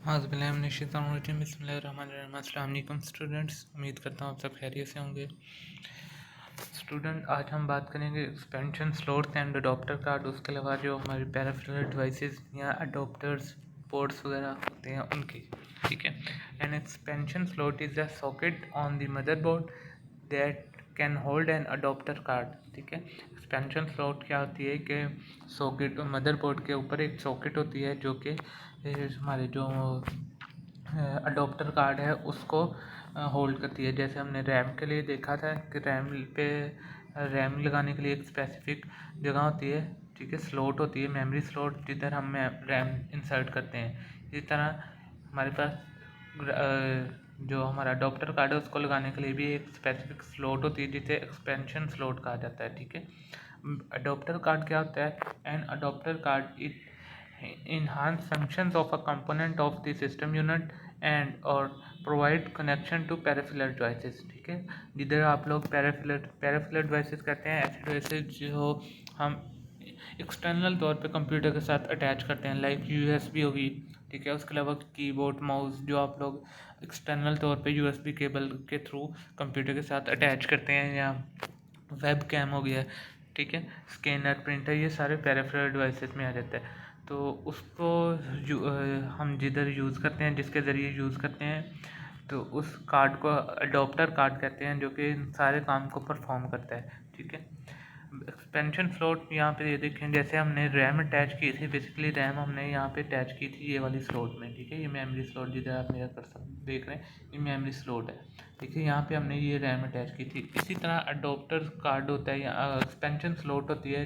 अस्सलाम स्टूडेंट्स, उम्मीद करता हूँ आप सब खैरियत से होंगे। स्टूडेंट, आज हम बात करेंगे expansion slots and adapter card, उसके अलावा जो हमारे पेरिफेरल डिवाइसेस या अडोप्टर्स पोर्ट्स वगैरह होते हैं उनकी। ठीक है। N expansion slot is a socket on the motherboard that can hold N adapter card. ठीक है। एक्सपेंशन स्लॉट क्या होती है कि सॉकेट मदरबोर्ड के ऊपर एक सॉकेट होती है जो कि हमारे जो अडोप्टर कार्ड है उसको होल्ड करती है। जैसे हमने रैम के लिए देखा था कि रैम लगाने के लिए एक स्पेसिफिक जगह होती है, ठीक है, स्लॉट होती है, मेमोरी स्लॉट, जिधर हम रैम इंसर्ट करते हैं। इसी तरह हमारे पास जो हमारा अडोप्टर कार्ड है उसको लगाने के लिए भी एक स्पेसिफिक स्लॉट होती है जिसे एक्सपेंशन स्लॉट कहा जाता है। ठीक है। अडोप्टर कार्ड क्या होता है? An adapter card it enhance functions of a component of the system unit and or provide connection to peripheral devices। ठीक है। जिधर आप लोग peripheral devices कहते हैं ऐसे डिवाइसेज जो हम एक्सटर्नल तौर पे कंप्यूटर के साथ अटैच करते हैं, लाइक यूएसबी होगी। ठीक है। उसके अलावा कीबोर्ड माउस जो आप लोग एक्सटर्नल तौर पे यूएसबी केबल के थ्रू कंप्यूटर के साथ अटैच करते हैं, या वेब कैम हो गया। ठीक है। स्कैनर, प्रिंटर, ये सारे पेरिफेरल डिवाइसेस में आ जाता है। तो उसको हम जिधर यूज़ करते हैं, जिसके ज़रिए यूज़ करते हैं, तो उस कार्ड को अडोप्टर कार्ड कहते हैं, जो कि इन सारे काम को परफॉर्म करता है। ठीक है। एक्सपेंशन स्लॉट यहाँ पे ये देखें, जैसे हमने रैम अटैच की थी, बेसिकली रैम हमने यहाँ पे अटैच की थी ये वाली स्लॉट में। ठीक है। ये मेमोरी स्लॉट जिधर आप मेरा कर्सर देख रहे हैं, ये मेमोरी स्लॉट है। ठीक है। यहाँ पे हमने ये रैम अटैच की थी। इसी तरह अडोप्टर कार्ड होता है या एक्सपेंशन स्लॉट होती है।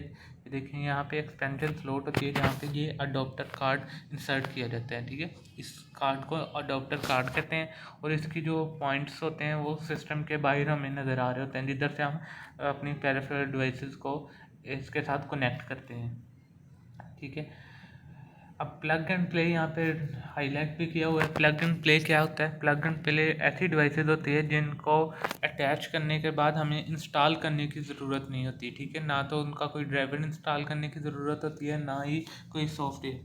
देखें यहाँ पे एक्सपेंशन स्लॉट होती है जहाँ पे ये अडोप्टर कार्ड इंसर्ट किया जाता है। ठीक है। इस कार्ड को अडोप्टर कार्ड कहते हैं, और इसकी जो पॉइंट्स होते हैं वो सिस्टम के बाहर हमें नज़र आ रहे होते हैं, जिधर से हम अपनी पेरिफेरल डिवाइसेस को इसके साथ कनेक्ट करते हैं। ठीक है। अब प्लग एंड प्ले यहाँ पे हाईलाइट भी किया हुआ है। प्लग एंड प्ले क्या होता है? प्लग एंड प्ले ऐसी डिवाइसेस होती है जिनको अटैच करने के बाद हमें इंस्टॉल करने की ज़रूरत नहीं होती। ठीक है। ना तो उनका कोई ड्राइवर इंस्टॉल करने की ज़रूरत होती है, ना ही कोई सॉफ्टवेयर।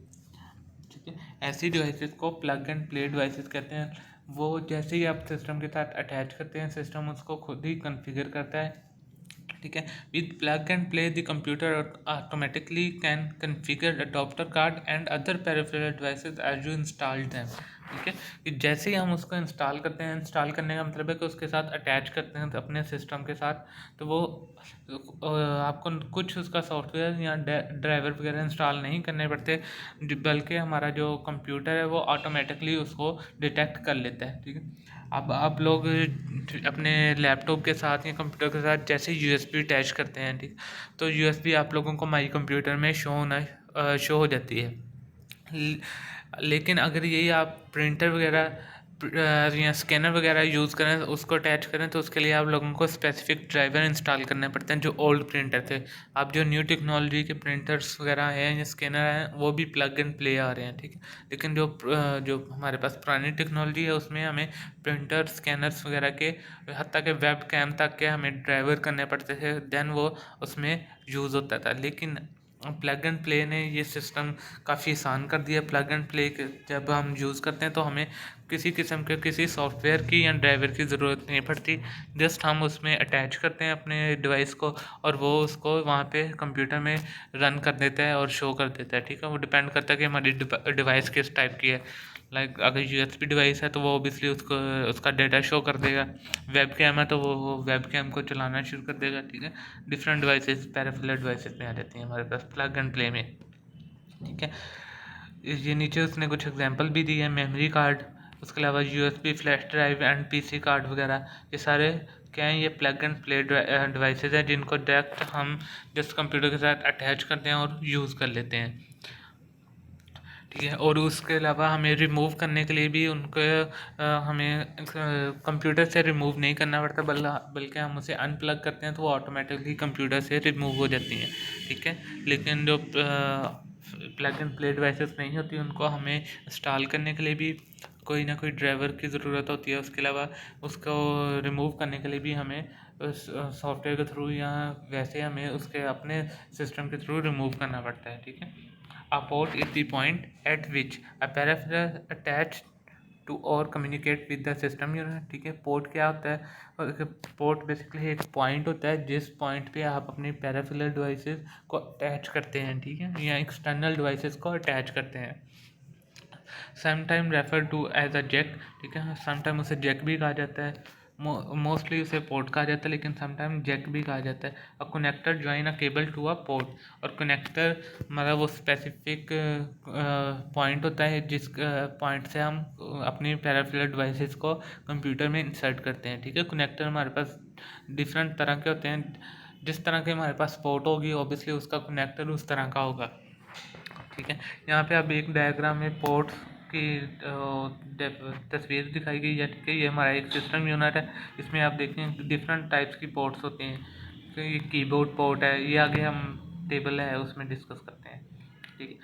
ठीक है। ऐसी डिवाइसेस को प्लग एंड प्ले डिवाइसेस कहते हैं। वो जैसे ही आप सिस्टम के साथ अटैच करते हैं, सिस्टम उसको खुद ही कॉन्फ़िगर करता है। ठीक है। With plug and play the computer automatically can configure adapter card and other peripheral devices as you installed them. ठीक है। कि जैसे ही हम उसको इंस्टॉल करते हैं, इंस्टॉल करने का मतलब है कि उसके साथ अटैच करते हैं अपने सिस्टम के साथ, तो वो आपको कुछ उसका सॉफ्टवेयर या ड्राइवर वगैरह इंस्टॉल नहीं करने पड़ते, बल्कि हमारा जो कंप्यूटर है वो ऑटोमेटिकली उसको डिटेक्ट कर लेता है। ठीक है। अब आप लोग अपने लैपटॉप के साथ या कंप्यूटर के साथ जैसे यूएसबी अटैच करते हैं, ठीक, तो यूएसबी आप लोगों को माई कंप्यूटर में शो हो जाती है। लेकिन अगर यही आप प्रिंटर वगैरह या स्कैनर वगैरह यूज़ करें, उसको अटैच करें, तो उसके लिए आप लोगों को स्पेसिफिक ड्राइवर इंस्टॉल करने पड़ते हैं जो ओल्ड प्रिंटर थे। अब जो न्यू टेक्नोलॉजी के प्रिंटर्स वगैरह हैं या स्कैनर हैं वो भी प्लग एंड प्ले आ रहे हैं। ठीक है। लेकिन जो हमारे पास पुरानी टेक्नोलॉजी है उसमें हमें प्रिंटर, स्कैनर्स वगैरह के, हत्ता के वेब कैम तक के हमें ड्राइवर करने पड़ते थे, देन वो उसमें यूज़ होता था। लेकिन प्लग एंड प्ले ने ये सिस्टम काफ़ी आसान कर दिया। प्लग एंड प्ले जब हम यूज़ करते हैं तो हमें किसी किस्म के किसी सॉफ्टवेयर की या ड्राइवर की ज़रूरत नहीं पड़ती। जस्ट हम उसमें अटैच करते हैं अपने डिवाइस को, और वो उसको वहाँ पे कंप्यूटर में रन कर देता है और शो कर देता है। ठीक है। वो डिपेंड करता है कि हमारी डिवाइस किस टाइप की है। लाइक अगर यूएसबी डिवाइस है तो वो ओबियसली उसको उसका डेटा शो कर देगा। वेब कैम है तो वो वेब कैम को चलाना शुरू कर देगा। ठीक है। डिफरेंट डिवाइसेस पेरिफेरल डिवाइसेस में आ जाती हैं हमारे पास प्लग एंड प्ले में। ठीक है। ये नीचे उसने कुछ एग्जांपल भी दी है, मेमोरी कार्ड, उसके अलावा USB, flash drive and PC card वगैरह। ये सारे क्या हैं? ये प्लग एंड प्ले डिवाइसेस हैं जिनको डायरेक्ट हम जस्ट कंप्यूटर के साथ अटैच करते हैं और यूज़ कर लेते हैं। ठीक है। और उसके अलावा हमें रिमूव करने के लिए भी हमें कंप्यूटर से रिमूव नहीं करना पड़ता, बल्कि हम उसे अनप्लग करते हैं तो वो ऑटोमेटिकली कंप्यूटर से रिमूव हो जाती हैं। ठीक है। लेकिन जो प्लग एंड प्ले डिवाइसेस नहीं होती उनको हमें इंस्टॉल करने के लिए भी कोई ना कोई ड्राइवर की ज़रूरत होती है। उसके अलावा उसको रिमूव करने के लिए भी हमें सॉफ्टवेयर के थ्रू या वैसे हमें उसके अपने सिस्टम के थ्रू रिमूव करना पड़ता है। ठीक है। A port is the point at which a peripheral attached to और communicate with the system unit. ठीक है, पोर्ट क्या होता है? पोर्ट बेसिकली एक पॉइंट होता है जिस पॉइंट पे आप अपने पैराफिलर डिवाइसेस को अटैच करते हैं, ठीक है, या एक्सटर्नल डिवाइसेस को अटैच करते हैं। Sometime refer to as a jack, ठीक है, समटाइम उसे जैक भी कहा जाता है, मोस्टली उसे पोर्ट कहा जाता है, लेकिन समटाइम जैक भी कहा जाता है। A connector join a cable to a port, और कनेक्टर मतलब वो स्पेसिफिक पॉइंट होता है जिस पॉइंट से हम अपनी पैराफिलर डिवाइसेस को कंप्यूटर में इंसर्ट करते हैं। ठीक है, कनेक्टर हमारे पास डिफरेंट तरह के होते हैं, जिस तरह के हमारे पास पोर्ट होगी ऑब्वियसली उसका कनेक्टर उस तरह का होगा। ठीक है, यहाँ पे अब एक डायग्राम में पोर्ट्स की तस्वीर दिखाई गई है। ठीक है, ये हमारा एक सिस्टम यूनिट है, इसमें आप देखें डिफरेंट टाइप्स की पोर्ट्स होती हैं। तो ये कीबोर्ड पोर्ट है, ये आगे हम टेबल है उसमें डिस्कस करते हैं। ठीक है,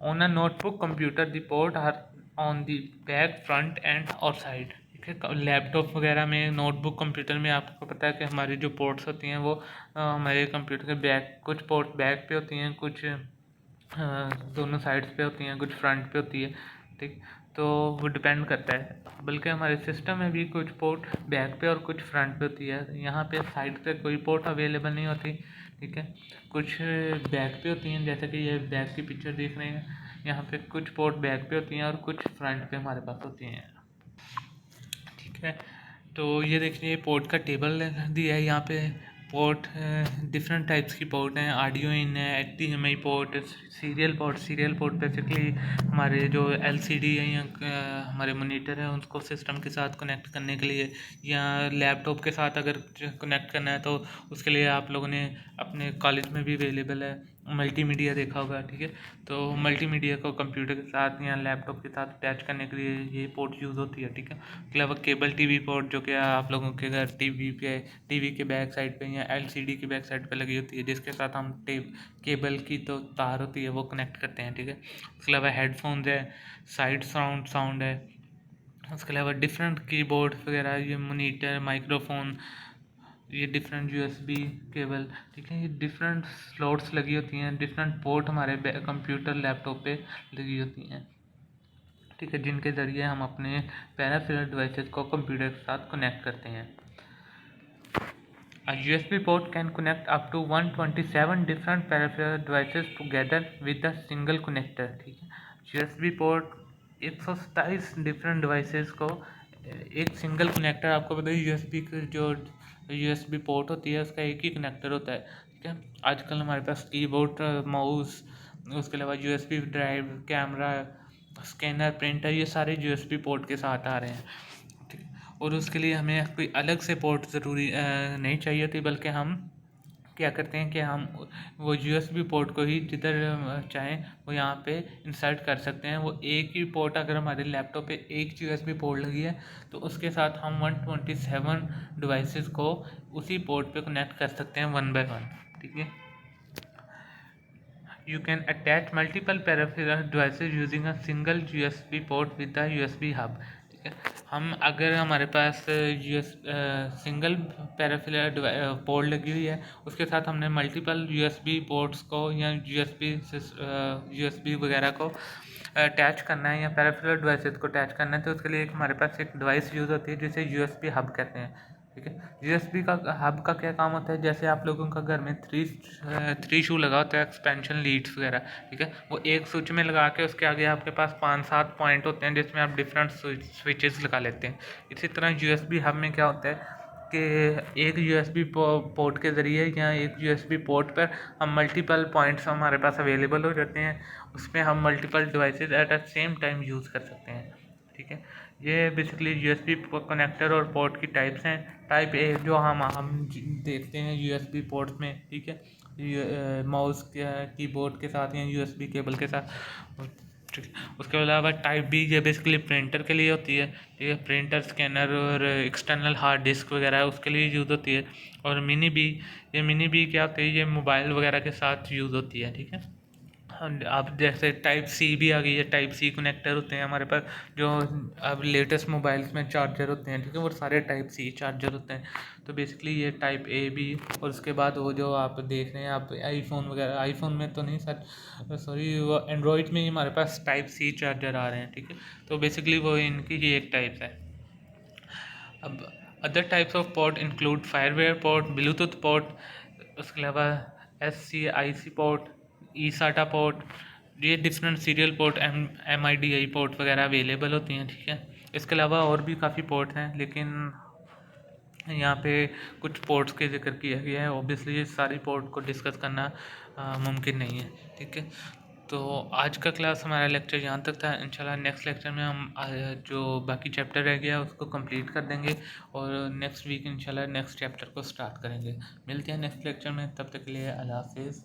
on a notebook computer the port are on the back, front and और साइड। ठीक है, लैपटॉप वगैरह में, नोटबुक कंप्यूटर में आपको पता है कि हमारी जो पोर्ट्स होती हैं वो हमारे कंप्यूटर के बैक, कुछ पोर्ट बैक पे होती हैं, कुछ दोनों साइड्स पे होती हैं, कुछ फ्रंट पे होती है। ठीक, तो वो डिपेंड करता है, बल्कि हमारे सिस्टम में भी कुछ पोर्ट बैक पे और कुछ फ्रंट पे होती है। यहाँ पे साइड पे कोई पोर्ट अवेलेबल नहीं होती। ठीक है, कुछ बैक पे होती हैं, जैसे कि ये बैक की पिक्चर देख रहे हैं, यहाँ पे कुछ पोर्ट बैक पे होती हैं और कुछ फ्रंट पे हमारे पास होती हैं। ठीक है, तो ये देखिए पोर्ट का टेबल दिया है यहाँ पे। पोर्ट डिफरेंट टाइप्स की पोर्ट हैं, ऑडियो इन है, HDMI port, serial port basically हमारे जो LCD है या हमारे मॉनिटर है उनको सिस्टम के साथ कनेक्ट करने के लिए, या लैपटॉप के साथ अगर कनेक्ट करना है तो उसके लिए आप लोगों ने अपने कॉलेज में भी अवेलेबल है, मल्टीमीडिया देखा होगा। ठीक है, तो मल्टीमीडिया को कंप्यूटर के साथ या लैपटॉप के साथ अटैच करने के लिए ये पोर्ट यूज़ होती है। ठीक है, उसके अलावा केबल टीवी पोर्ट जो कि आप लोगों के घर टीवी के बैक साइड पे या LCD की बैक साइड पे लगी होती है, जिसके साथ हम केबल की तो तार होती है वो कनेक्ट करते हैं। ठीक है, उसके अलावा हेडफोन्स है, साइड साउंड है, उसके अलावा डिफरेंट कीबोर्ड वगैरह, ये मॉनिटर, माइक्रोफोन, ये डिफरेंट USB केबल। ठीक है, ये डिफरेंट स्लॉट्स लगी होती हैं, डिफरेंट पोर्ट हमारे कंप्यूटर लैपटॉप पे लगी होती हैं। ठीक है, जिनके ज़रिए हम अपने पैराफिलर डिवाइसेस को कंप्यूटर के साथ कनेक्ट करते हैं। A USB port can connect up to 127 different peripheral devices together with a single connector। ठीक है, USB पोर्ट 127 डिफरेंट डिवाइसेस को एक सिंगल कनेक्टर, आपको पता है USB की जो USB पोर्ट होती है उसका एक ही कनेक्टर होता है। ठीक है, आजकल हमारे पास कीबोर्ड, माउस, उसके अलावा USB drive, camera, scanner, printer, ये सारे USB पोर्ट के साथ आ रहे हैं। ठीक है, और उसके लिए हमें कोई अलग से पोर्ट ज़रूरी नहीं चाहिए थी, बल्कि हम क्या करते हैं कि हम वो USB पोर्ट को ही जिधर चाहें वो यहाँ पे इंसर्ट कर सकते हैं। वो एक ही पोर्ट, अगर हमारे लैपटॉप पे एक USB पोर्ट लगी है तो उसके साथ हम 127 डिवाइसेस को उसी पोर्ट पे कनेक्ट कर सकते हैं 1 by 1। ठीक है, You can attach multiple peripheral devices using a single USB port with a USB hub। ठीक है, हम अगर हमारे पास सिंगल पैराफिलर पोर्ट लगी हुई है, उसके साथ हमने मल्टीपल USB पोर्ट्स को या USB वगैरह को अटैच करना है या पैराफिलर डिवाइसेस को अटैच करना है, तो उसके लिए हमारे पास एक डिवाइस यूज़ होती है जिसे USB हब कहते हैं। ठीक है, USB का हब का क्या काम होता है, जैसे आप लोगों का घर में थ्री शू लगा होता है, एक्सपेंशन लीड्स वगैरह। ठीक है, वो एक स्विच में लगा के उसके आगे आपके पास 5-7 पॉइंट होते हैं जिसमें आप डिफरेंट स्विचेस लगा लेते हैं। इसी तरह USB हब में क्या होता है कि एक USB पोर्ट के ज़रिए या एक USB पोर्ट पर हम मल्टीपल पॉइंट्स हमारे पास अवेलेबल हो जाते हैं, उसमें हम multiple devices at a same time use कर सकते हैं। ठीक है, ये बेसिकली USB कनेक्टर और पोर्ट की टाइप्स हैं। टाइप ए जो हम देखते हैं USB पोर्ट्स में। ठीक है, माउस कीबोर्ड के साथ या USB केबल के साथ। ठीक है, उसके अलावा टाइप बी ये बेसिकली प्रिंटर के लिए होती है। ठीक है, प्रिंटर, स्कैनर और एक्सटर्नल हार्ड डिस्क वगैरह है उसके लिए यूज़ होती है। और मिनी बी, ये मिनी बी क्या होती है, ये मोबाइल वगैरह के साथ यूज़ होती है। ठीक है, अब जैसे टाइप सी भी आ गई है, टाइप सी कनेक्टर होते हैं हमारे पास, जो अब लेटेस्ट मोबाइल्स में चार्जर होते हैं, ठीक है, वो सारे टाइप सी चार्जर होते हैं। तो बेसिकली ये टाइप ए भी, और उसके बाद वो जो आप देख रहे हैं आप आईफोन वगैरह, आईफोन में तो नहीं सर, सॉरी, वो एंड्रॉयड में ही हमारे पास टाइप सी चार्जर आ रहे हैं, ठीक है। तो बेसिकली वो इनकी ही एक टाइप है। अब other types of port include firewire port, bluetooth port, उसके अलावा SCIC port, eSATA port, ये different serial port, MIDI port वगैरह अवेलेबल होती हैं, ठीक है। इसके अलावा और भी काफ़ी पोर्ट हैं, लेकिन यहाँ पे कुछ पोर्ट्स के जिक्र किया गया है। ऑब्वियसली ये सारी पोर्ट को डिस्कस करना मुमकिन नहीं है, ठीक है। तो आज का क्लास हमारा लेक्चर यहाँ तक था। इंशाल्लाह नेक्स्ट लेक्चर में हम जो बाकी चैप्टर रह गया उसको कंप्लीट कर देंगे, और नेक्स्ट वीक इंशाल्लाह नेक्स्ट चैप्टर को स्टार्ट करेंगे। मिलते हैं नेक्स्ट लेक्चर में, तब तक के लिए अल्लाह हाफिज़।